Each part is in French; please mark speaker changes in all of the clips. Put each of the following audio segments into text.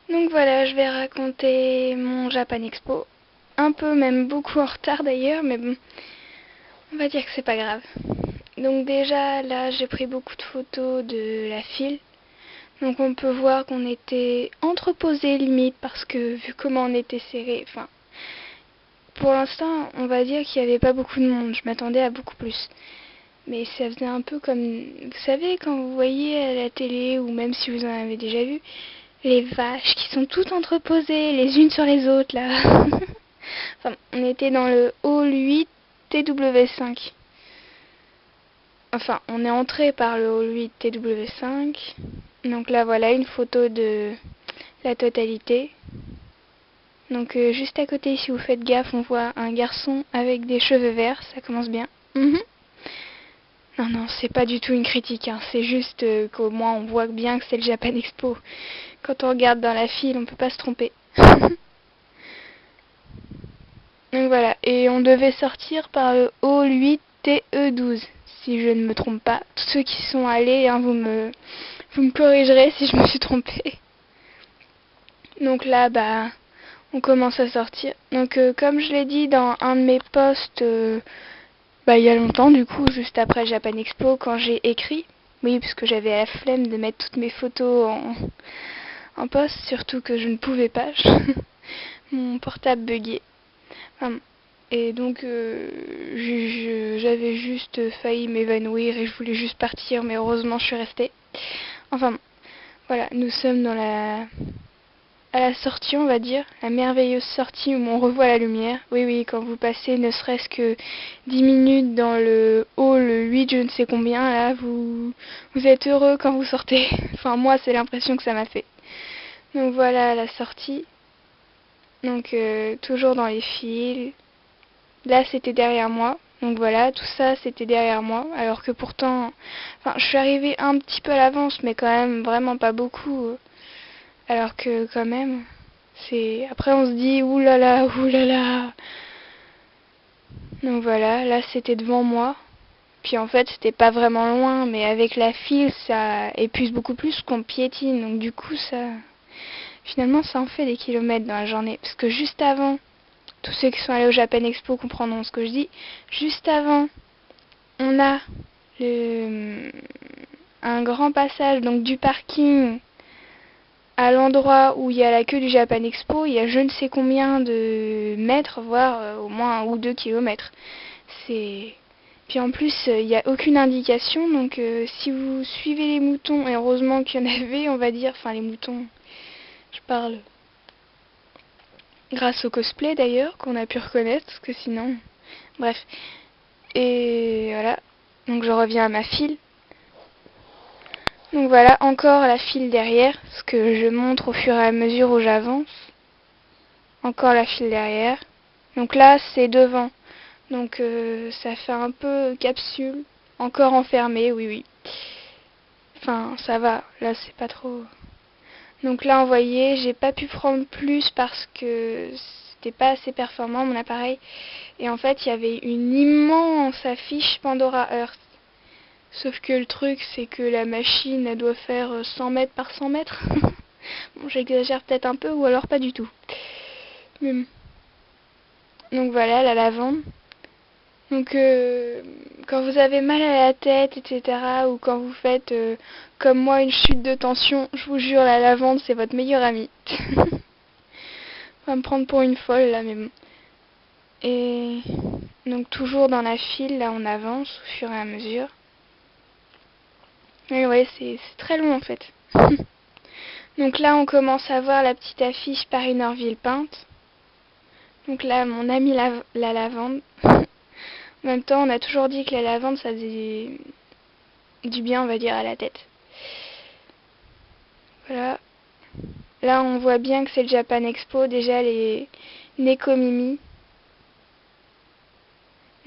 Speaker 1: Donc voilà, je vais raconter mon Japan Expo. Un peu, même beaucoup en retard d'ailleurs, mais bon, on va dire que c'est pas grave. Donc déjà, là, j'ai pris beaucoup de photos de la file. Donc on peut voir qu'on était entreposés limite parce que vu comment on était serrés, enfin, pour l'instant, on va dire qu'il n'y avait pas beaucoup de monde. Je m'attendais à beaucoup plus. Mais ça faisait un peu comme, vous savez, quand vous voyez à la télé, ou même si vous en avez déjà vu, les vaches qui sont toutes entreposées les unes sur les autres, là. Enfin, on était dans le hall 8 TW5. Enfin, on est entré par le hall 8 TW5. Donc là, voilà une photo de la totalité. Donc juste à côté, si vous faites gaffe, on voit un garçon avec des cheveux verts. Ça commence bien. Non, non, c'est pas du tout une critique, hein. C'est juste qu'au moins on voit bien que c'est le Japan Expo. Quand on regarde dans la file, on peut pas se tromper. Donc voilà, et on devait sortir par le hall 8 TE12, si je ne me trompe pas. Tous ceux qui sont allés, hein, vous me corrigerez si je me suis trompée. Donc là, bah, on commence à sortir. Donc comme je l'ai dit dans un de mes posts, bah, il y a longtemps du coup, juste après Japan Expo, quand j'ai écrit, oui, parce que j'avais la flemme de mettre toutes mes photos en post, surtout que je ne pouvais pas, mon portable buguait. Enfin, et donc j'avais juste failli m'évanouir et je voulais juste partir, mais heureusement je suis restée. Enfin, voilà, nous sommes à la sortie, on va dire, la merveilleuse sortie où on revoit la lumière. Oui, oui, quand vous passez ne serait-ce que 10 minutes dans le hall 8, je ne sais combien, là, vous êtes heureux quand vous sortez. Enfin, moi, c'est l'impression que ça m'a fait. Donc voilà la sortie. Donc toujours dans les fils. Là, c'était derrière moi. Donc voilà, tout ça, c'était derrière moi. Alors que pourtant, enfin, je suis arrivée un petit peu à l'avance, mais quand même vraiment pas beaucoup. Alors que quand même, c'est. Après, on se dit, oulala, oulala. Donc voilà, là, c'était devant moi. Puis en fait, c'était pas vraiment loin, mais avec la file, ça épuise beaucoup plus qu'on piétine. Donc du coup, ça. Finalement, ça en fait des kilomètres dans la journée. Parce que juste avant, tous ceux qui sont allés au Japan Expo comprendront ce que je dis. Juste avant, on a un grand passage donc du parking à l'endroit où il y a la queue du Japan Expo. Il y a je ne sais combien de mètres, voire au moins 1 ou 2 kilomètres. C'est... Puis en plus, il n'y a aucune indication. Donc si vous suivez les moutons, et heureusement qu'il y en avait, on va dire, enfin les moutons, je parle grâce au cosplay d'ailleurs, qu'on a pu reconnaître, parce que sinon... Bref. Et voilà. Donc je reviens à ma file. Donc voilà, encore la file derrière, ce que je montre au fur et à mesure où j'avance. Encore la file derrière. Donc là, c'est devant. Donc ça fait un peu capsule. Encore enfermé, oui, oui. Enfin, ça va. Là, c'est pas trop... Donc là, vous voyez, j'ai pas pu prendre plus parce que c'était pas assez performant mon appareil. Et en fait, il y avait une immense affiche Pandora Earth. Sauf que le truc, c'est que la machine, elle doit faire 100 mètres par 100 mètres. Bon, j'exagère peut-être un peu, ou alors pas du tout. Mais... Donc voilà, la lavande. Donc quand vous avez mal à la tête, etc., ou quand vous faites, comme moi, une chute de tension, je vous jure, la lavande, c'est votre meilleur ami. On va me prendre pour une folle, là, mais bon. Et donc toujours dans la file, là, on avance au fur et à mesure. Et ouais, c'est très long, en fait. Donc là, on commence à voir la petite affiche Paris-Nord Villepinte. Donc là, mon ami la lavande. En même temps, on a toujours dit que la lavande, ça faisait du bien, on va dire, à la tête. Voilà. Là, on voit bien que c'est le Japan Expo. Déjà, les Nekomimi.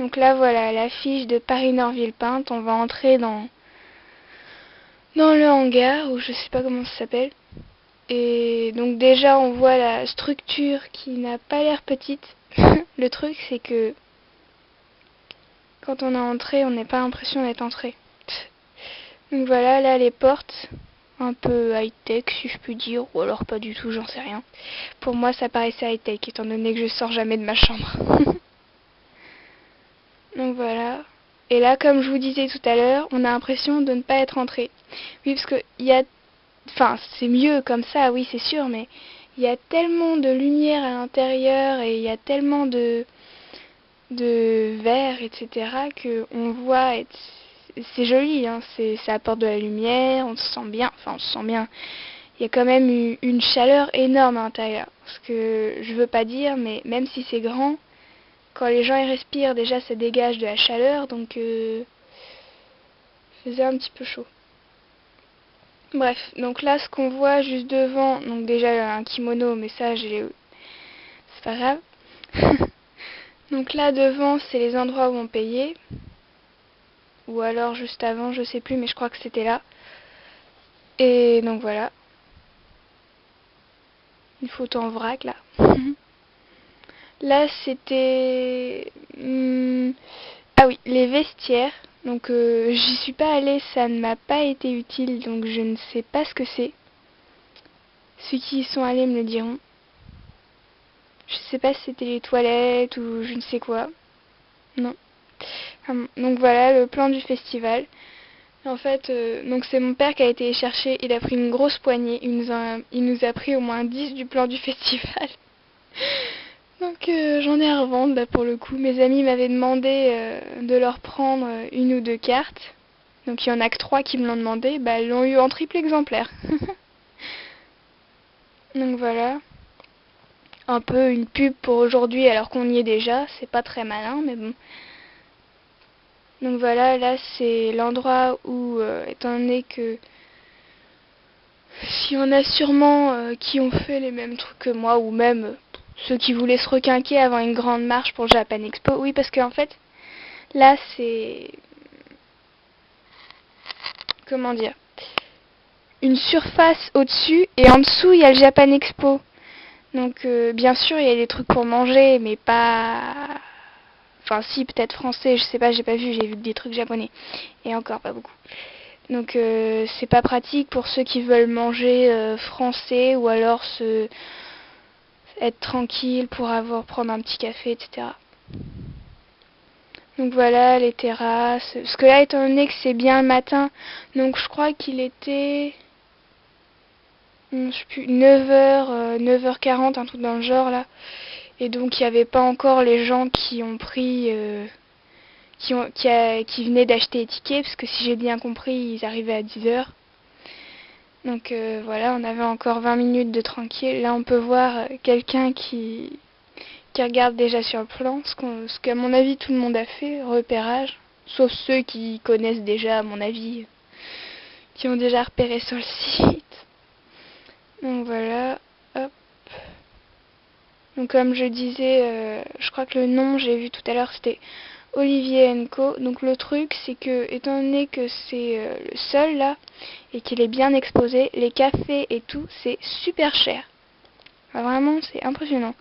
Speaker 1: Donc là, voilà, l'affiche de Paris-Nord Villepinte. On va entrer dans le hangar, ou je sais pas comment ça s'appelle. Et donc déjà, on voit la structure qui n'a pas l'air petite. Le truc, c'est que quand on est entré, on n'a pas l'impression d'être entré. Donc voilà, là les portes. un peu high-tech si je puis dire, ou alors pas du tout, j'en sais rien. Pour moi ça paraissait high-tech étant donné que je sors jamais de ma chambre. Donc voilà. Et là, comme je vous disais tout à l'heure, on a l'impression de ne pas être entré. Oui, parce que il y a... Enfin, c'est mieux comme ça, oui, c'est sûr, mais il y a tellement de lumière à l'intérieur et il y a tellement de verre, etc., que on voit... C'est joli, hein, ça apporte de la lumière, on se sent bien, enfin, on se sent bien. Il y a quand même une chaleur énorme à l'intérieur. Ce que je veux pas dire, mais même si c'est grand, quand les gens y respirent, déjà ça dégage de la chaleur, donc il faisait un petit peu chaud. Bref, donc là ce qu'on voit juste devant, donc déjà un kimono, mais ça c'est pas grave. Donc là devant c'est les endroits où on payait, ou alors juste avant, je sais plus, mais je crois que c'était là. Et donc voilà, une photo en vrac là. Là c'était... Ah oui, les vestiaires. Donc j'y suis pas allée, ça ne m'a pas été utile, donc je ne sais pas ce que c'est. Ceux qui y sont allés me le diront. Je sais pas si c'était les toilettes ou je ne sais quoi. Non. Donc voilà le plan du festival. En fait, donc c'est mon père qui a été chercher, il a pris une grosse poignée, il nous a pris au moins 10 du plan du festival. Donc j'en ai à revendre là pour le coup. Mes amis m'avaient demandé de leur prendre une ou deux cartes. Donc il y en a que 3 qui me l'ont demandé, bah ils l'ont eu en triple exemplaire. Donc voilà. Un peu une pub pour aujourd'hui alors qu'on y est déjà, c'est pas très malin mais bon. Donc voilà, là c'est l'endroit où, étant donné que s'il y en a sûrement qui ont fait les mêmes trucs que moi, ou même ceux qui voulaient se requinquer avant une grande marche pour Japan Expo, oui parce qu'en fait, là c'est... Comment dire, une surface au-dessus et en dessous il y a le Japan Expo. Donc bien sûr il y a des trucs pour manger mais pas... Enfin si, peut-être français, je sais pas, j'ai pas vu, j'ai vu des trucs japonais. Et encore pas beaucoup. Donc c'est pas pratique pour ceux qui veulent manger français ou alors être tranquille pour prendre un petit café, etc. Donc voilà les terrasses. Parce que là, étant donné que c'est bien le matin, donc je crois qu'il était... je sais plus, 9h, 9h40, un truc dans le genre là. Et donc il n'y avait pas encore les gens qui ont pris... qui venaient d'acheter les tickets, parce que si j'ai bien compris, ils arrivaient à 10h. Donc voilà, on avait encore 20 minutes de tranquille. Là, on peut voir quelqu'un qui regarde déjà sur le plan, ce qu'à mon avis tout le monde a fait, repérage. Sauf ceux qui connaissent déjà, à mon avis, qui ont déjà repéré sur le site. Donc voilà, hop. Donc comme je disais, je crois que le nom, j'ai vu tout à l'heure, c'était Olivier Co. Donc le truc, c'est que, étant donné que c'est le seul là, et qu'il est bien exposé, les cafés et tout, c'est super cher. Enfin, vraiment, c'est impressionnant.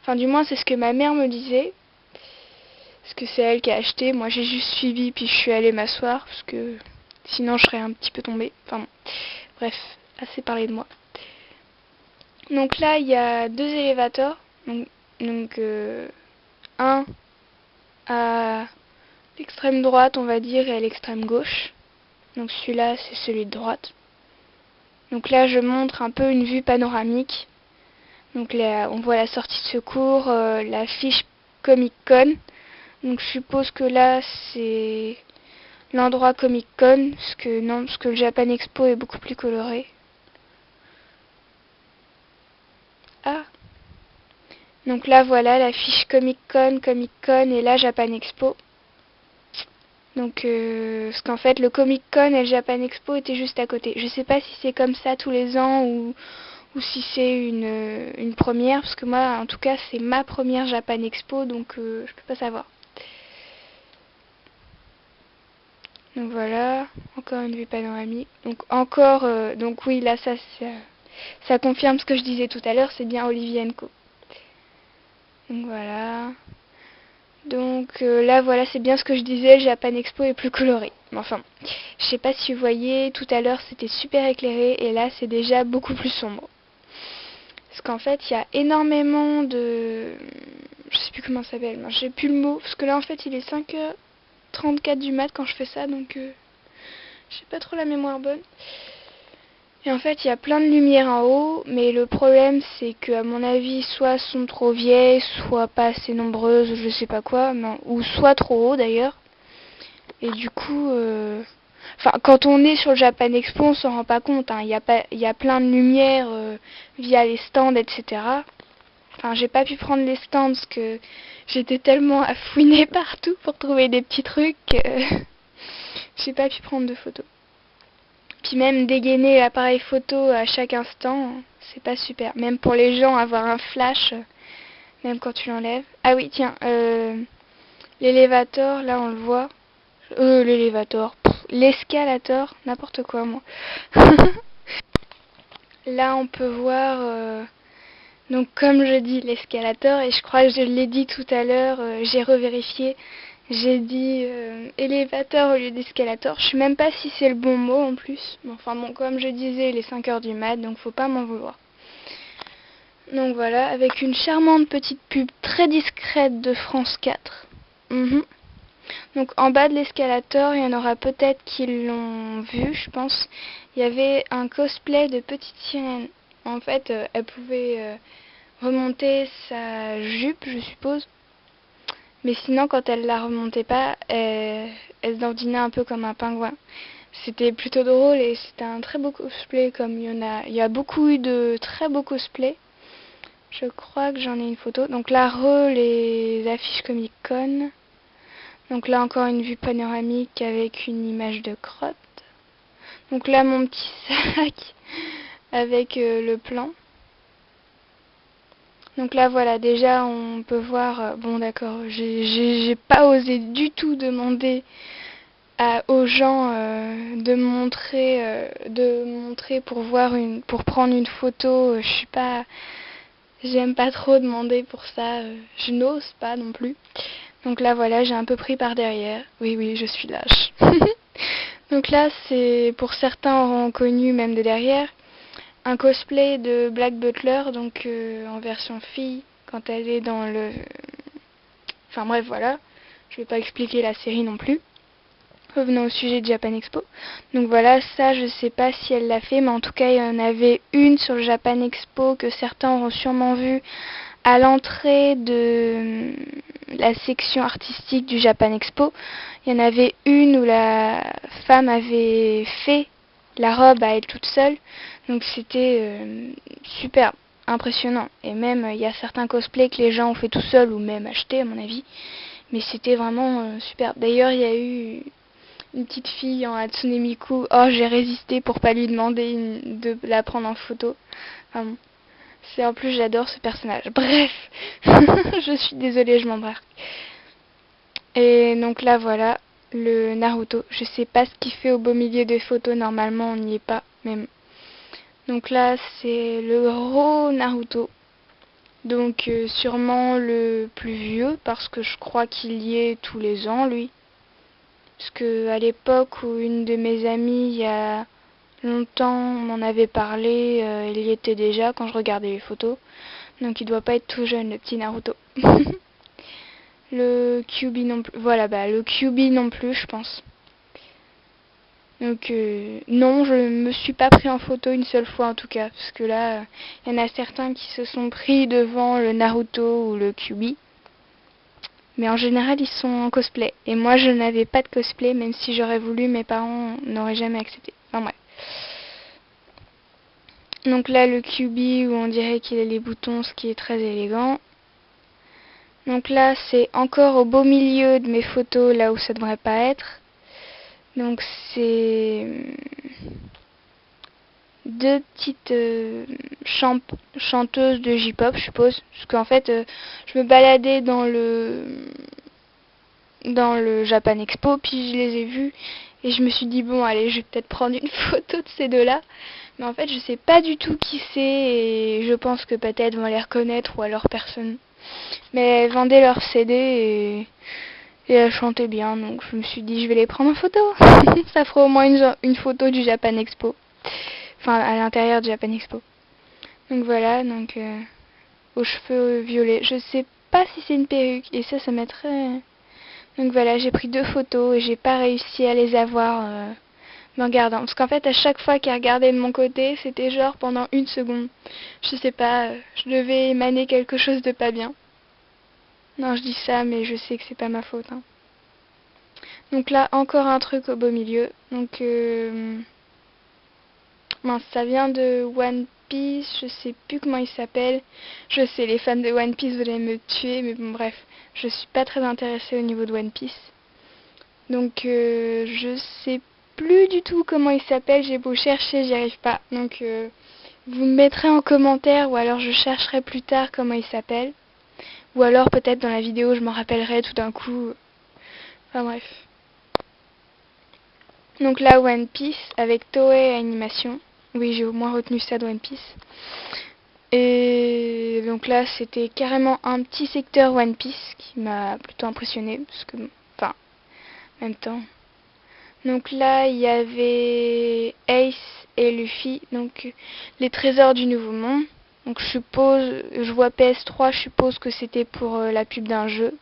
Speaker 1: Enfin, du moins, c'est ce que ma mère me disait. Parce que c'est elle qui a acheté. Moi, j'ai juste suivi, puis je suis allée m'asseoir, parce que sinon, je serais un petit peu tombée. Enfin bon. Bref, assez parlé de moi. Donc là, il y a 2 élévateurs. Donc un à l'extrême droite, on va dire, et à l'extrême gauche. Donc celui-là, c'est celui de droite. Donc là, je montre un peu une vue panoramique. Donc là, on voit la sortie de secours, la fiche Comic Con. Donc je suppose que là, c'est l'endroit Comic Con, parce que le Japan Expo est beaucoup plus coloré. Ah. Donc là, voilà la fiche Comic Con et la Japan Expo. Donc, parce qu'en fait, le Comic Con et le Japan Expo étaient juste à côté. Je sais pas si c'est comme ça tous les ans ou si c'est une première, parce que moi, en tout cas, c'est ma première Japan Expo, donc je peux pas savoir. Donc voilà, encore une vue panoramique. Donc encore, donc oui, là, ça confirme ce que je disais tout à l'heure, c'est bien Olivier Co. Donc voilà. Donc là, voilà, c'est bien ce que je disais, le Japan Expo est plus coloré. Mais enfin, je sais pas si vous voyez, tout à l'heure c'était super éclairé et là c'est déjà beaucoup plus sombre. Parce qu'en fait il y a énormément de... Je sais plus comment ça s'appelle, j'ai plus le mot. Parce que là en fait il est 5h34 du mat quand je fais ça, donc j'ai pas trop la mémoire bonne. Et en fait il y a plein de lumières en haut, mais le problème c'est que à mon avis soit sont trop vieilles, soit pas assez nombreuses, je sais pas quoi, ou soit trop haut d'ailleurs. Et du coup, quand on est sur le Japan Expo, on s'en rend pas compte. Hein. Il y a plein de lumière via les stands, etc. Enfin, j'ai pas pu prendre les stands parce que j'étais tellement à fouiner partout pour trouver des petits trucs que j'ai pas pu prendre de photos. Puis même dégainer l'appareil photo à chaque instant, c'est pas super. Même pour les gens, avoir un flash, même quand tu l'enlèves. Ah oui, tiens, l'élévateur, là on le voit. L'élévateur, l'escalator, n'importe quoi moi. Là on peut voir, donc comme je dis l'escalator, et je crois que je l'ai dit tout à l'heure, j'ai revérifié, j'ai dit élévateur au lieu d'escalator, je sais même pas si c'est le bon mot en plus, mais enfin bon, comme je disais, il est 5h du mat, donc faut pas m'en vouloir. Donc voilà, avec une charmante petite pub très discrète de France 4. Donc en bas de l'escalator, il y en aura peut-être qui l'ont vu, je pense. Il y avait un cosplay de petite sirène. En fait, elle pouvait remonter sa jupe, je suppose. Mais sinon, quand elle la remontait pas, elle dandinait un peu comme un pingouin. C'était plutôt drôle et c'était un très beau cosplay, comme il y a beaucoup eu de très beaux cosplays. Je crois que j'en ai une photo. Donc là, les affiches Comic-Con. Donc là encore une vue panoramique avec une image de crotte. Donc là mon petit sac avec le plan. Donc là voilà, déjà on peut voir, bon d'accord, j'ai pas osé du tout demander aux gens de montrer pour prendre une photo. Je suis pas, j'aime pas trop demander pour ça, je n'ose pas non plus. Donc là voilà, j'ai un peu pris par derrière. Oui, je suis lâche. Donc là, c'est pour certains auront connu même de derrière un cosplay de Black Butler, donc en version fille quand elle est dans le. Enfin bref, voilà. Je vais pas expliquer la série non plus. Revenons au sujet de Japan Expo. Donc voilà, ça je sais pas si elle l'a fait, mais en tout cas il y en avait une sur le Japan Expo que certains auront sûrement vu à l'entrée de la section artistique du Japan Expo. Il y en avait une où la femme avait fait la robe à elle toute seule. Donc c'était super impressionnant. Et même il y a certains cosplays que les gens ont fait tout seuls ou même acheté à mon avis. Mais c'était vraiment super. D'ailleurs il y a eu une petite fille en Hatsune Miku. Oh, j'ai résisté pour pas lui demander de la prendre en photo. Enfin, bon. En plus j'adore ce personnage. Bref, je suis désolée, je m'embarque. Et donc là voilà, le Naruto. Je sais pas ce qu'il fait au beau milieu des photos, normalement on n'y est pas. Même. Donc là c'est le gros Naruto. Donc sûrement le plus vieux parce que je crois qu'il y est tous les ans lui. Parce que à l'époque où une de mes amies, il y a longtemps, on m'en avait parlé, il y était déjà quand je regardais les photos. Donc il doit pas être tout jeune, le petit Naruto. Le Kyuubi non plus. Voilà, le Kyuubi non plus, je pense. Donc non, je me suis pas pris en photo une seule fois en tout cas. Parce que là, il y en a certains qui se sont pris devant le Naruto ou le Kyuubi. Mais en général, ils sont en cosplay. Et moi, je n'avais pas de cosplay, même si j'aurais voulu, mes parents n'auraient jamais accepté. Enfin bref. Donc là, le Kyuubi où on dirait qu'il a les boutons, ce qui est très élégant. Donc là, c'est encore au beau milieu de mes photos, là où ça devrait pas être. Donc c'est deux petites chanteuses de J-pop, je suppose. Parce qu'en fait, je me baladais dans le Japan Expo, puis je les ai vues. Et je me suis dit, bon, allez, je vais peut-être prendre une photo de ces deux-là. Mais en fait, je sais pas du tout qui c'est et je pense que peut-être vont les reconnaître ou alors personne. Mais elles vendaient leurs CD Et elle chantait bien, donc je me suis dit je vais les prendre en photo. Ça fera au moins une photo du Japan Expo. Enfin, à l'intérieur du Japan Expo. Donc voilà, donc aux cheveux violets. Je sais pas si c'est une perruque, et ça mettrait... Donc voilà, j'ai pris 2 photos et j'ai pas réussi à les avoir me regardant. Parce qu'en fait, à chaque fois qu'elle regardait de mon côté, c'était genre pendant 1 seconde. Je sais pas, je devais émaner quelque chose de pas bien. Non, je dis ça, mais je sais que c'est pas ma faute. Hein. Donc là, encore un truc au beau milieu. Donc, mince, ça vient de One Piece, je sais plus comment il s'appelle. Je sais, les fans de One Piece voulaient me tuer, mais bon, bref. Je suis pas très intéressée au niveau de One Piece. Donc, je sais plus du tout comment il s'appelle. J'ai beau chercher, j'y arrive pas. Donc, vous me mettrez en commentaire, ou alors je chercherai plus tard comment il s'appelle. Ou alors peut-être dans la vidéo, je m'en rappellerai tout d'un coup. Enfin bref. Donc là, One Piece avec Toei Animation. Oui, j'ai au moins retenu ça de One Piece. Et donc là, c'était carrément un petit secteur One Piece qui m'a plutôt impressionné. Parce que, enfin, en même temps. Donc là, il y avait Ace et Luffy. Donc, les trésors du Nouveau Monde. Donc je suppose, je vois PS3, je suppose que c'était pour la pub d'un jeu.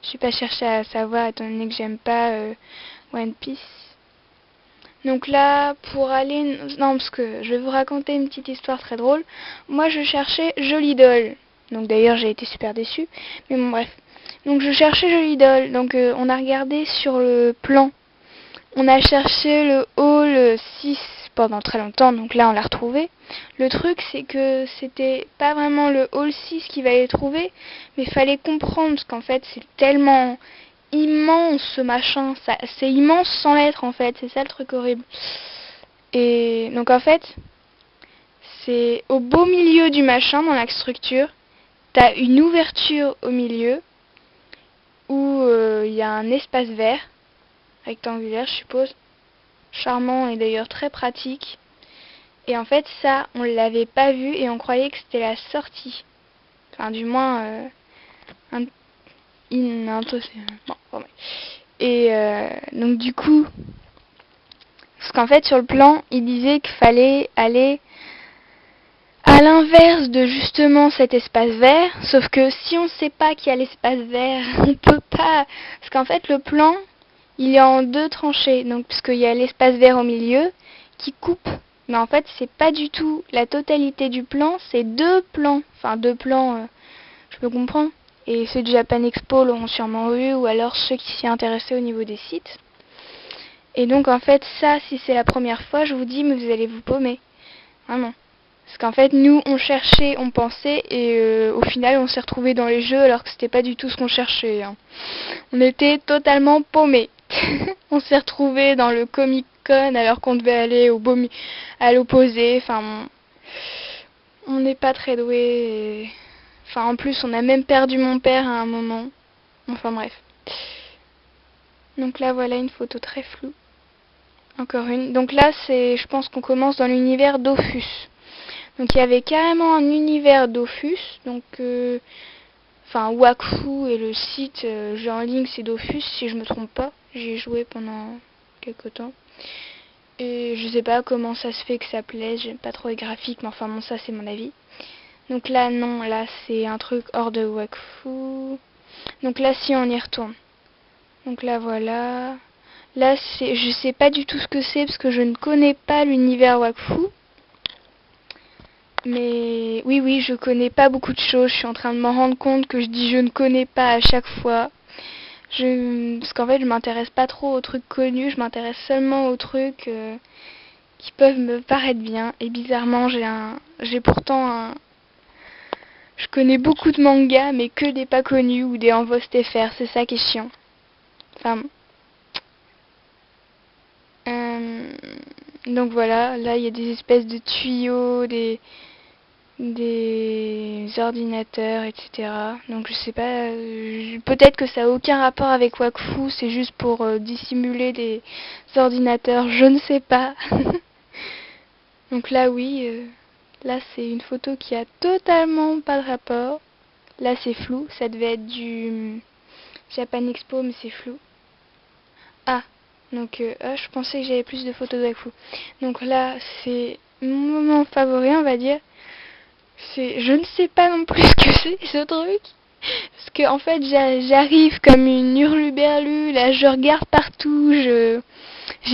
Speaker 1: Je suis pas cherché à savoir étant donné que j'aime pas One Piece. Donc là, pour aller... Non, parce que je vais vous raconter une petite histoire très drôle. Moi, je cherchais Jolie Doll. Donc d'ailleurs, j'ai été super déçue. Mais bon, bref. Donc je cherchais Jolie Doll. Donc on a regardé sur le plan. On a cherché le hall 6 pendant très longtemps. Donc là, on l'a retrouvé. Le truc, c'est que c'était pas vraiment le hall 6 qu'il fallait trouver. Mais il fallait comprendre. Parce qu'en fait, c'est tellement... immense ce machin, c'est immense sans l'être en fait, c'est ça le truc horrible. Et donc en fait, c'est au beau milieu du machin dans la structure, t'as une ouverture au milieu où il y a un espace vert, rectangulaire je suppose, charmant et d'ailleurs très pratique. Et en fait ça, on l'avait pas vu et on croyait que c'était la sortie. Enfin du moins, bon, bon, et donc du coup, parce qu'en fait sur le plan, il disait qu'il fallait aller à l'inverse de justement cet espace vert, sauf que si on ne sait pas qu'il y a l'espace vert, on peut pas, parce qu'en fait le plan, il est en 2 tranchées, donc puisqu'il y a l'espace vert au milieu qui coupe, mais en fait c'est pas du tout la totalité du plan, c'est 2 plans, enfin 2 plans, je peux comprendre. Et ceux du Japan Expo l'auront sûrement vu, ou alors ceux qui s'y intéressaient au niveau des sites. Et donc en fait ça, si c'est la première fois, je vous dis, mais vous allez vous paumer. Vraiment. Parce qu'en fait nous on cherchait, on pensait, et au final on s'est retrouvés dans les jeux alors que c'était pas du tout ce qu'on cherchait. Hein. On était totalement paumés. On s'est retrouvés dans le Comic Con alors qu'on devait aller à l'opposé. Enfin, on n'est pas très doués. Enfin en plus on a même perdu mon père à un moment. Enfin bref. Donc là voilà une photo très floue. Encore une. Donc là c'est, je pense qu'on commence dans l'univers Dofus. Donc il y avait carrément un univers Dofus. Donc enfin Wakfu et le site jeu en ligne c'est Dofus si je me trompe pas. J'y ai joué pendant quelques temps. Et je sais pas comment ça se fait que ça plaise, j'aime pas trop les graphiques, mais enfin bon ça c'est mon avis. Donc là non, là c'est un truc hors de Wakfu. Donc là si on y retourne. Donc là voilà. Là c'est, je sais pas du tout ce que c'est parce que je ne connais pas l'univers Wakfu. Mais oui, je connais pas beaucoup de choses. Je suis en train de m'en rendre compte que je dis je ne connais pas à chaque fois. Parce qu'en fait je m'intéresse pas trop aux trucs connus, je m'intéresse seulement aux trucs qui peuvent me paraître bien. Et bizarrement j'ai pourtant je connais beaucoup de mangas mais que des pas connus ou des Envost FR, c'est ça qui est chiant. Enfin donc voilà, là il y a des espèces de tuyaux, des ordinateurs, etc. Donc je sais pas, peut-être que ça a aucun rapport avec Wakfu, c'est juste pour dissimuler des ordinateurs, je ne sais pas. Donc là oui, là c'est une photo qui a totalement pas de rapport. Là c'est flou, ça devait être du Japan Expo, mais c'est flou. Ah, donc je pensais que j'avais plus de photos d'Akfu. Donc là, c'est mon moment favori, on va dire. Je ne sais pas non plus ce que c'est ce truc. Parce que en fait, j'arrive comme une hurluberlue, là je regarde partout, j'ai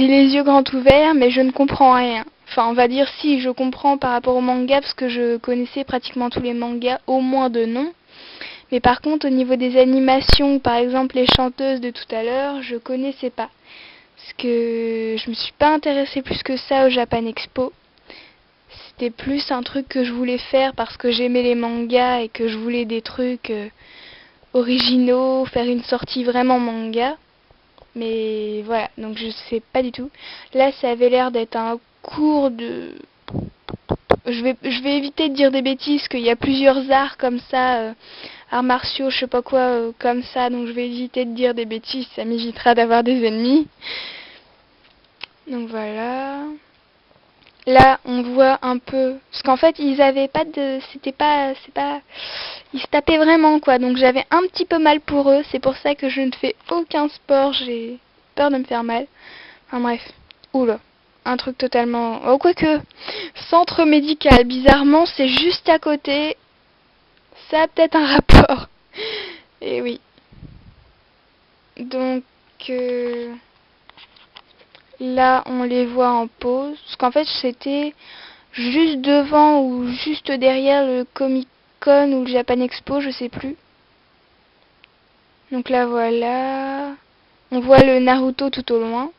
Speaker 1: les yeux grands ouverts, mais je ne comprends rien. Enfin, on va dire si, je comprends par rapport au manga, parce que je connaissais pratiquement tous les mangas, au moins de nom. Mais par contre, au niveau des animations, par exemple les chanteuses de tout à l'heure, je connaissais pas. Parce que je me suis pas intéressée plus que ça au Japan Expo. C'était plus un truc que je voulais faire parce que j'aimais les mangas et que je voulais des trucs originaux, faire une sortie vraiment manga. Mais voilà, donc je sais pas du tout. Là, ça avait l'air d'être un cours de... Je vais éviter de dire des bêtises, qu'il y a plusieurs arts comme ça, arts martiaux, je sais pas quoi, comme ça, donc je vais éviter de dire des bêtises, ça m'évitera d'avoir des ennemis. Donc voilà. Là, on voit un peu, parce qu'en fait, ils avaient pas de, ils se tapaient vraiment quoi. Donc j'avais un petit peu mal pour eux. C'est pour ça que je ne fais aucun sport. J'ai peur de me faire mal. Enfin bref. Oula, un truc totalement. Oh quoique, centre médical. Bizarrement, c'est juste à côté. Ça a peut-être un rapport. Et oui. Donc là, on les voit en pause. Parce qu'en fait, c'était juste devant ou juste derrière le Comic Con ou le Japan Expo, je sais plus. Donc là, voilà. On voit le Naruto tout au loin.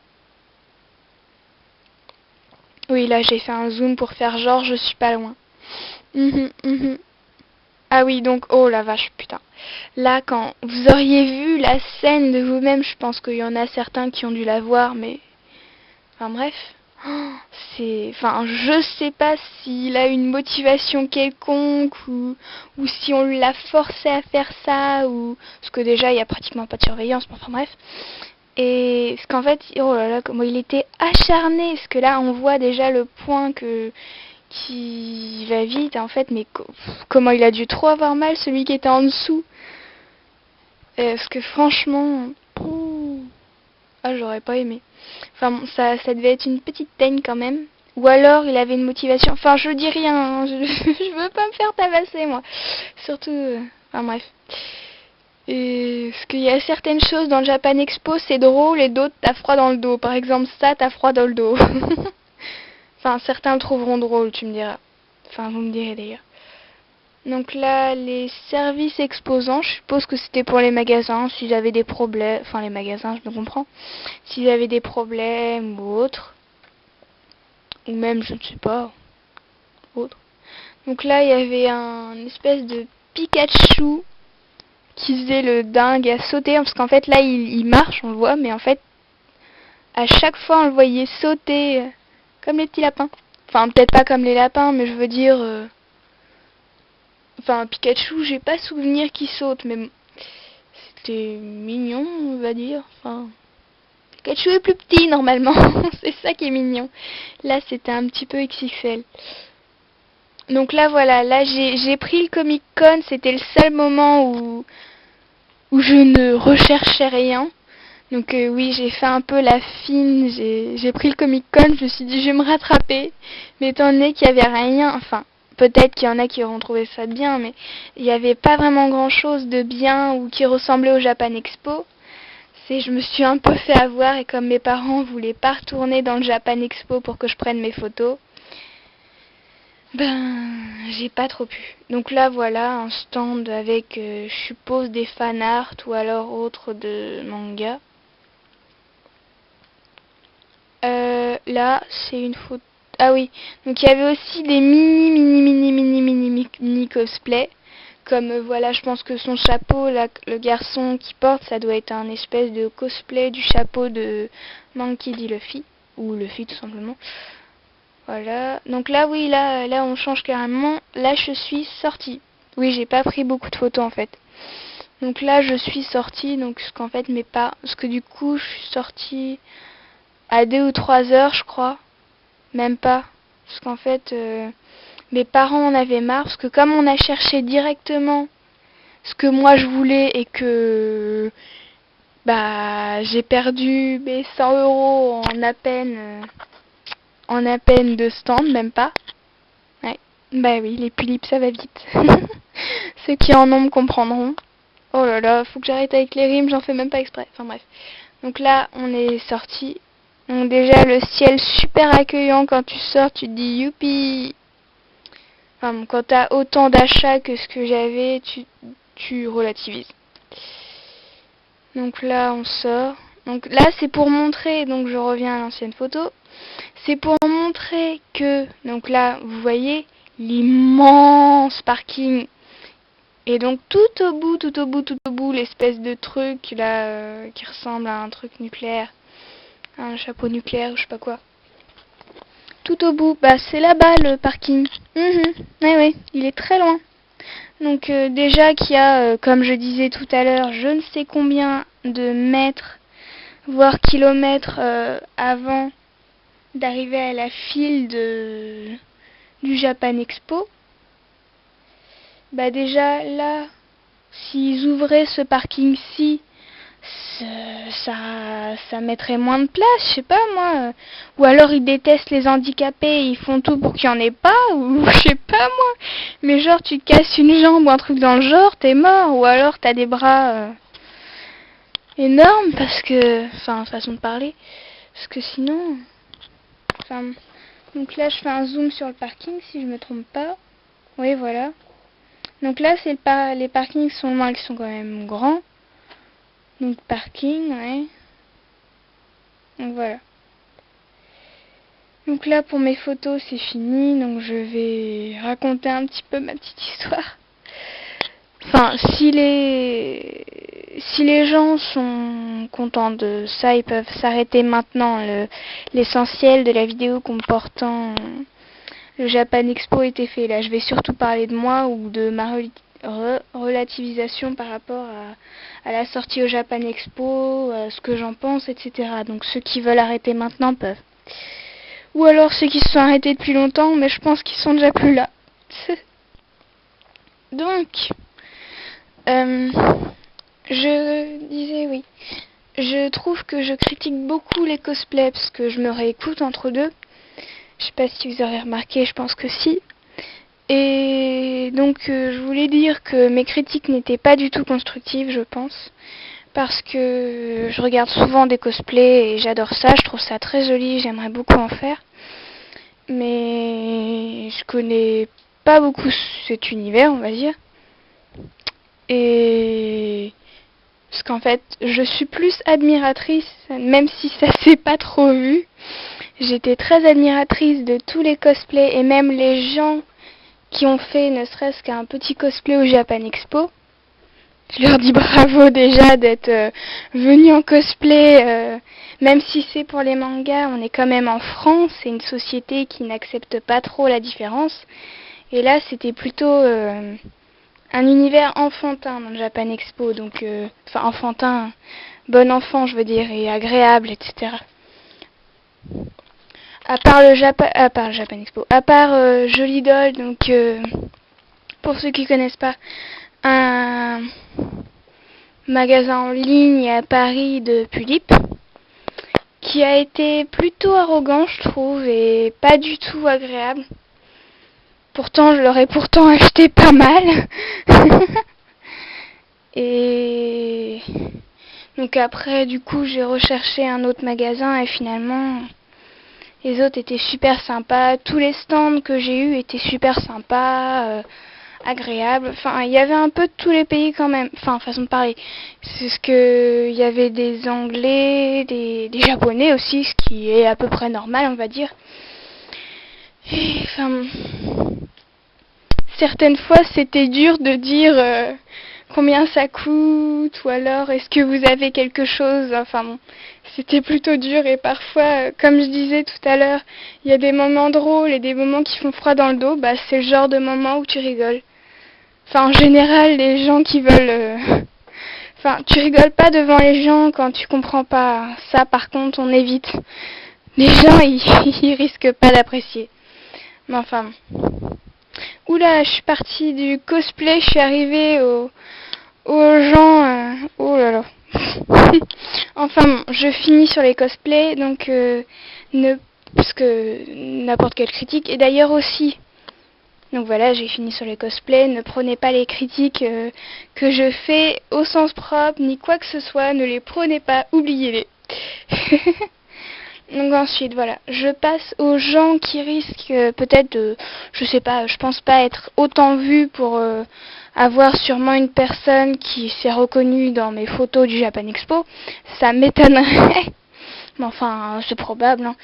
Speaker 1: Oui, là, j'ai fait un zoom pour faire genre je suis pas loin. Ah oui, donc, oh la vache, putain. Là, quand vous auriez vu la scène de vous-même, je pense qu'il y en a certains qui ont dû la voir, mais... Enfin bref. Enfin, je sais pas s'il a une motivation quelconque ou si on l'a forcé à faire ça ou parce que déjà il y a pratiquement pas de surveillance. Enfin bref. Et parce qu'en fait, oh là là, comment il était acharné. Parce que là, on voit déjà le point qui va vite. En fait, mais comment il a dû trop avoir mal celui qui était en dessous. Parce que franchement, ah j'aurais pas aimé. Enfin bon, ça devait être une petite teigne quand même. Ou alors il avait une motivation. Enfin je dis rien, hein, je veux pas me faire tabasser moi. Surtout... enfin bref. Et parce qu'il y a certaines choses dans le Japan Expo c'est drôle et d'autres t'as froid dans le dos. Par exemple ça t'as froid dans le dos. Enfin certains le trouveront drôle tu me diras. Enfin vous me direz d'ailleurs. Donc là, les services exposants, je suppose que c'était pour les magasins, s'ils avaient des problèmes, enfin les magasins, je me comprends, s'ils avaient des problèmes ou autre, ou même, je ne sais pas, autre. Donc là, il y avait un espèce de Pikachu qui faisait le dingue à sauter, parce qu'en fait là, il marche, on le voit, mais en fait, à chaque fois, on le voyait sauter comme les petits lapins. Enfin, peut-être pas comme les lapins, mais je veux dire... Enfin, Pikachu, j'ai pas souvenir qu'il saute, mais c'était mignon, on va dire. Enfin, Pikachu est plus petit normalement, c'est ça qui est mignon. Là, c'était un petit peu XXL. Donc là, voilà, là j'ai pris le Comic Con, c'était le seul moment où je ne recherchais rien. Donc oui, j'ai fait un peu la fine, j'ai pris le Comic Con, je me suis dit je vais me rattraper, mais étant donné qu'il n'y avait rien, enfin, peut-être qu'il y en a qui auront trouvé ça bien, mais il n'y avait pas vraiment grand-chose de bien ou qui ressemblait au Japan Expo. Je me suis un peu fait avoir et comme mes parents voulaient pas retourner dans le Japan Expo pour que je prenne mes photos, ben, j'ai pas trop pu. Donc là, voilà, un stand avec, je suppose, des fanarts ou alors autres de manga. Là, c'est une photo. Ah oui, donc il y avait aussi des mini cosplay. Comme voilà, je pense que son chapeau, là, le garçon qui porte, ça doit être un espèce de cosplay du chapeau de Monkey D. Luffy. Ou Luffy tout simplement. Voilà. Donc là, oui, là, on change carrément. Là, je suis sortie. Oui, j'ai pas pris beaucoup de photos en fait. Donc là, je suis sortie. Donc, ce qu'en fait, mes pas. Parce que du coup, je suis sortie à 2 ou 3 heures, je crois. Même pas. Parce qu'en fait, mes parents en avaient marre. Parce que comme on a cherché directement ce que moi je voulais et que bah j'ai perdu mes 100 € en à peine 2 stands, même pas. Ouais. Bah oui, les tulipes ça va vite. Ceux qui en ont me comprendront. Oh là là, faut que j'arrête avec les rimes, j'en fais même pas exprès. Enfin bref. Donc là, on est sorti. Donc déjà, le ciel super accueillant quand tu sors, tu te dis youpi. Enfin, bon, quand t'as autant d'achats que ce que j'avais, tu relativises. Donc là, on sort. Donc là, c'est pour montrer, donc je reviens à l'ancienne photo. C'est pour montrer que, donc là, vous voyez l'immense parking. Et donc tout au bout, l'espèce de truc là qui ressemble à un truc nucléaire, un chapeau nucléaire ou je sais pas quoi. Tout au bout, bah c'est là-bas le parking. Ouais, il est très loin. Donc déjà qu'il y a, comme je disais tout à l'heure, je ne sais combien de mètres, voire kilomètres avant d'arriver à la file du Japan Expo. Bah déjà là, s'ils ouvraient ce parking-ci, ça mettrait moins de place, je sais pas moi. Ou alors ils détestent les handicapés et ils font tout pour qu'il n'y en ait pas, ou je sais pas moi. Mais genre tu te casses une jambe ou un truc dans le genre, t'es mort. Ou alors t'as des bras énormes parce que... Enfin, façon de parler. Parce que sinon... Enfin... Donc là je fais un zoom sur le parking si je me trompe pas. Oui voilà. Donc là c'est les parkings sont loin, qui sont quand même grands. Donc parking, ouais. Donc voilà. Donc là pour mes photos c'est fini, donc je vais raconter un petit peu ma petite histoire. Enfin, si les gens sont contents de ça, ils peuvent s'arrêter maintenant. L'essentiel de la vidéo comportant le Japan Expo était fait. Là je vais surtout parler de moi ou de ma relativisation par rapport à la sortie au Japan Expo, ce que j'en pense, etc. Donc ceux qui veulent arrêter maintenant peuvent. Ou alors ceux qui se sont arrêtés depuis longtemps, mais je pense qu'ils sont déjà plus là. Donc, je disais oui. Je trouve que je critique beaucoup les cosplays parce que je me réécoute entre deux. Je sais pas si vous avez remarqué, je pense que si. Et donc je voulais dire que mes critiques n'étaient pas du tout constructives, je pense. Parce que je regarde souvent des cosplays et j'adore ça, je trouve ça très joli, j'aimerais beaucoup en faire. Mais je connais pas beaucoup cet univers, on va dire. Et parce qu'en fait, je suis plus admiratrice, même si ça s'est pas trop vu. J'étais très admiratrice de tous les cosplays et même les gens qui ont fait ne serait-ce qu'un petit cosplay au Japan Expo. Je leur dis bravo déjà d'être venus en cosplay, même si c'est pour les mangas, on est quand même en France, c'est une société qui n'accepte pas trop la différence. Et là, c'était plutôt un univers enfantin dans le Japan Expo, donc enfin enfantin, bon enfant je veux dire, et agréable, etc. À part le Japan Expo, à part Jolie Doll, donc pour ceux qui connaissent pas, un magasin en ligne à Paris de Tulipes, qui a été plutôt arrogant je trouve et pas du tout agréable. Pourtant je l'aurais pourtant acheté pas mal. Et donc après du coup j'ai recherché un autre magasin et finalement les autres étaient super sympas. Tous les stands que j'ai eus étaient super sympas, agréables. Enfin, il y avait un peu de tous les pays quand même. Enfin, façon de parler. C'est ce que il y avait des Anglais, des Japonais aussi, ce qui est à peu près normal, on va dire. Et, enfin, certaines fois, c'était dur de dire combien ça coûte ou alors est-ce que vous avez quelque chose. Enfin bon, c'était plutôt dur et parfois, comme je disais tout à l'heure, il y a des moments drôles et des moments qui font froid dans le dos. Bah, c'est le genre de moment où tu rigoles. Enfin, en général, les gens qui veulent... Enfin, tu rigoles pas devant les gens quand tu comprends pas. Ça, par contre, on évite. Les gens, ils risquent pas d'apprécier. Mais enfin... Oula, je suis partie du cosplay, je suis arrivée aux gens... oh là là. Enfin bon, je finis sur les cosplays, donc parce que n'importe quelle critique, et d'ailleurs aussi, donc voilà, j'ai fini sur les cosplays, ne prenez pas les critiques que je fais au sens propre, ni quoi que ce soit, ne les prenez pas, oubliez-les. Donc ensuite, voilà, je passe aux gens qui risquent peut-être de, je sais pas, je pense pas être autant vus pour avoir sûrement une personne qui s'est reconnue dans mes photos du Japan Expo. Ça m'étonnerait, mais enfin, c'est probable, hein.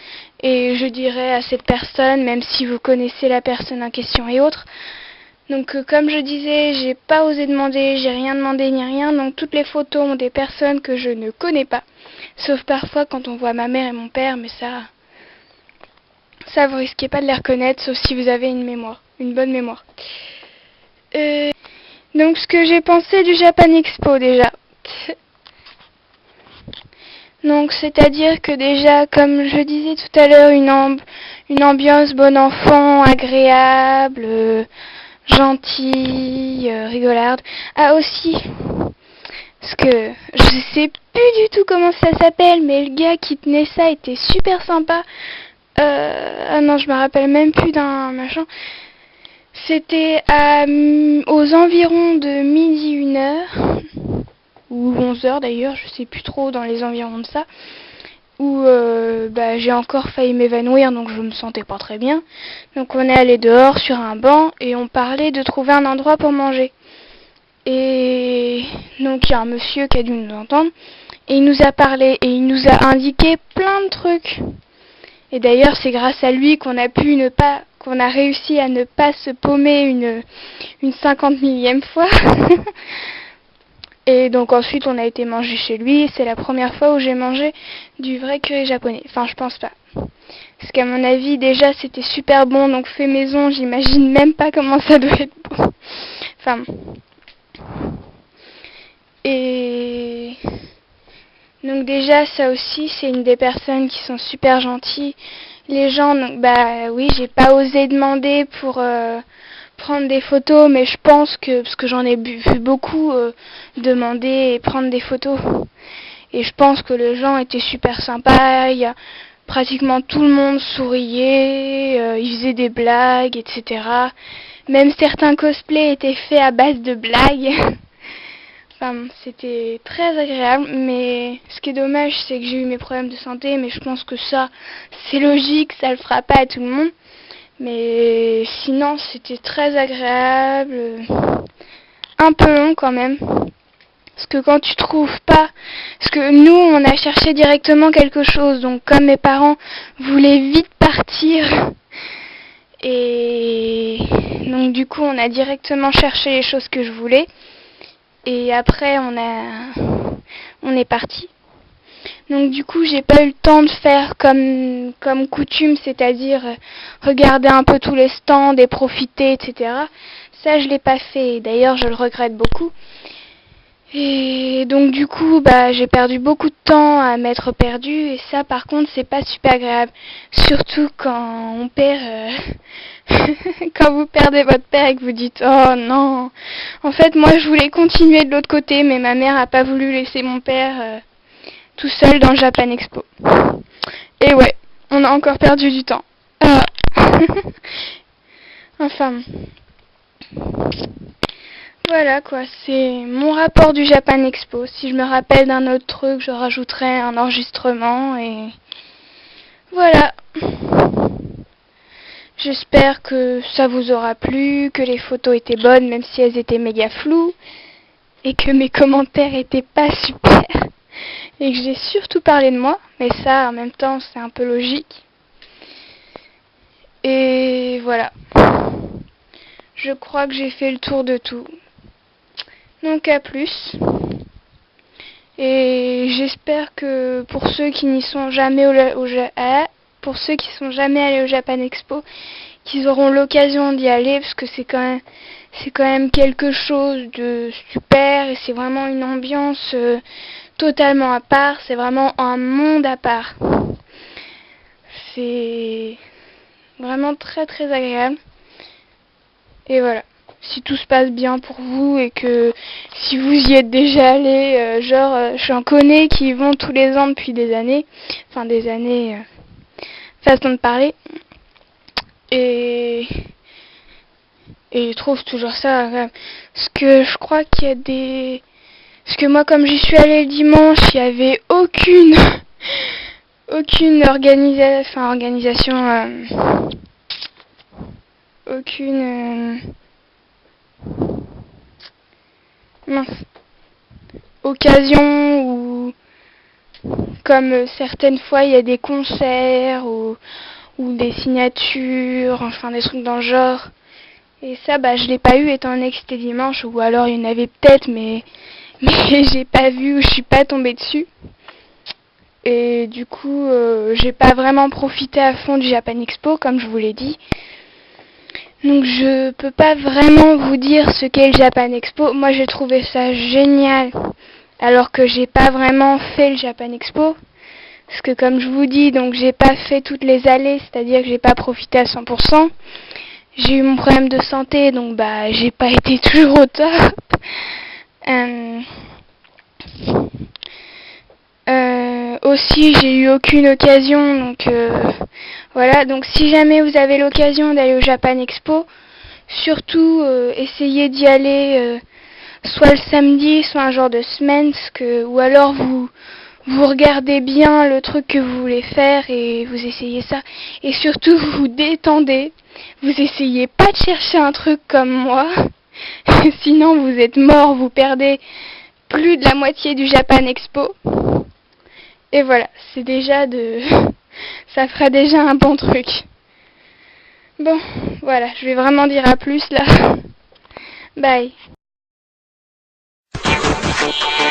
Speaker 1: Et je dirais à cette personne, même si vous connaissez la personne en question et autres, donc comme je disais, j'ai pas osé demander, j'ai rien demandé ni rien, donc toutes les photos ont des personnes que je ne connais pas. Sauf parfois quand on voit ma mère et mon père, mais ça vous risquez pas de les reconnaître, sauf si vous avez une bonne mémoire. Donc ce que j'ai pensé du Japan Expo déjà. Donc c'est-à-dire que déjà, comme je disais tout à l'heure, une ambiance bon enfant, agréable, gentille, rigolarde. Ah aussi, parce que je sais plus du tout comment ça s'appelle, mais le gars qui tenait ça était super sympa. Ah non, je me rappelle même plus d'un machin. C'était aux environs de midi 1h, ou 11h d'ailleurs, je sais plus trop, dans les environs de ça, où j'ai encore failli m'évanouir, donc je me sentais pas très bien. Donc on est allé dehors sur un banc et on parlait de trouver un endroit pour manger. Et donc il y a un monsieur qui a dû nous entendre et il nous a parlé et il nous a indiqué plein de trucs. Et d'ailleurs c'est grâce à lui qu'on a réussi à ne pas se paumer une 50 millième fois. Et donc ensuite on a été manger chez lui. C'est la première fois où j'ai mangé du vrai curry japonais. Enfin je pense pas. Parce qu'à mon avis déjà c'était super bon, donc fait maison, j'imagine même pas comment ça doit être bon. Enfin. Et donc déjà ça aussi c'est une des personnes qui sont super gentilles. Les gens, donc, oui, j'ai pas osé demander pour prendre des photos, mais je pense que, parce que j'en ai vu beaucoup demander et prendre des photos, et je pense que les gens étaient super sympas, il y a pratiquement tout le monde souriait, ils faisaient des blagues, etc. Même certains cosplays étaient faits à base de blagues. Enfin, c'était très agréable, mais ce qui est dommage, c'est que j'ai eu mes problèmes de santé, mais je pense que ça, c'est logique, ça le fera pas à tout le monde. Mais sinon, c'était très agréable, un peu long quand même. Parce que quand tu trouves pas, parce que nous, on a cherché directement quelque chose, donc comme mes parents voulaient vite partir, et donc du coup, on a directement cherché les choses que je voulais. Et après, on est parti. Donc du coup, j'ai pas eu le temps de faire comme coutume, c'est-à-dire regarder un peu tous les stands et profiter, etc. Ça, je l'ai pas fait. D'ailleurs, je le regrette beaucoup. Et donc du coup, j'ai perdu beaucoup de temps à m'être perdu. Et ça, par contre, c'est pas super agréable. Surtout quand on perd... quand vous perdez votre père et que vous dites oh non. En fait moi je voulais continuer de l'autre côté mais ma mère a pas voulu laisser mon père tout seul dans le Japan Expo. Et ouais, on a encore perdu du temps. Enfin. Voilà quoi, c'est mon rapport du Japan Expo. Si je me rappelle d'un autre truc, je rajouterai un enregistrement et voilà. J'espère que ça vous aura plu, que les photos étaient bonnes même si elles étaient méga floues et que mes commentaires étaient pas super et que j'ai surtout parlé de moi, mais ça en même temps c'est un peu logique. Et voilà. Je crois que j'ai fait le tour de tout. Donc à plus. Et j'espère que pour ceux qui n'y sont jamais pour ceux qui sont jamais allés au Japan Expo, qu'ils auront l'occasion d'y aller parce que c'est quand même quelque chose de super et c'est vraiment une ambiance totalement à part, c'est vraiment un monde à part. C'est vraiment très très agréable. Et voilà. si tout se passe bien pour vous et que si vous y êtes déjà allé, j'en connais qui y vont tous les ans depuis des années, façon de parler, et je trouve toujours ça agréable. Parce que je crois qu'il y a des... Parce que moi, comme j'y suis allée le dimanche, il n'y avait aucune occasion où, comme certaines fois, il y a des concerts ou des signatures, enfin des trucs dans le genre. Et ça, je l'ai pas eu étant donné que c'était dimanche, ou alors il y en avait peut-être, mais j'ai pas vu ou je suis pas tombée dessus. Et du coup, j'ai pas vraiment profité à fond du Japan Expo, comme je vous l'ai dit. Donc je peux pas vraiment vous dire ce qu'est le Japan Expo. Moi j'ai trouvé ça génial, alors que j'ai pas vraiment fait le Japan Expo. Parce que comme je vous dis, donc j'ai pas fait toutes les allées, c'est-à-dire que j'ai pas profité à 100%. J'ai eu mon problème de santé, donc j'ai pas été toujours au top. Aussi j'ai eu aucune occasion, donc voilà. Donc si jamais vous avez l'occasion d'aller au Japan Expo, surtout essayez d'y aller soit le samedi, soit un jour de semaine, ou alors vous regardez bien le truc que vous voulez faire et vous essayez ça. Et surtout vous vous détendez. Vous essayez pas de chercher un truc comme moi, sinon vous êtes mort, vous perdez plus de la moitié du Japan Expo. Et voilà, c'est déjà ça fera déjà un bon truc. Bon, voilà, je vais vraiment dire à plus là. Bye.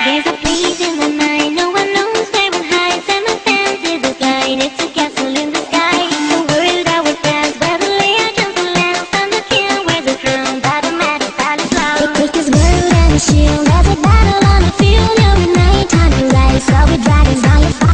Speaker 1: There's a place in the night, no one knows where it hides, and my fancy is blind, it's a castle in the sky. The world I would pass, where the legends will last, and the king wears a crown, by the magic palace loud. Take this world and a shield, there's a battle on the field, you're in night time to rise, so with dragons on your fire.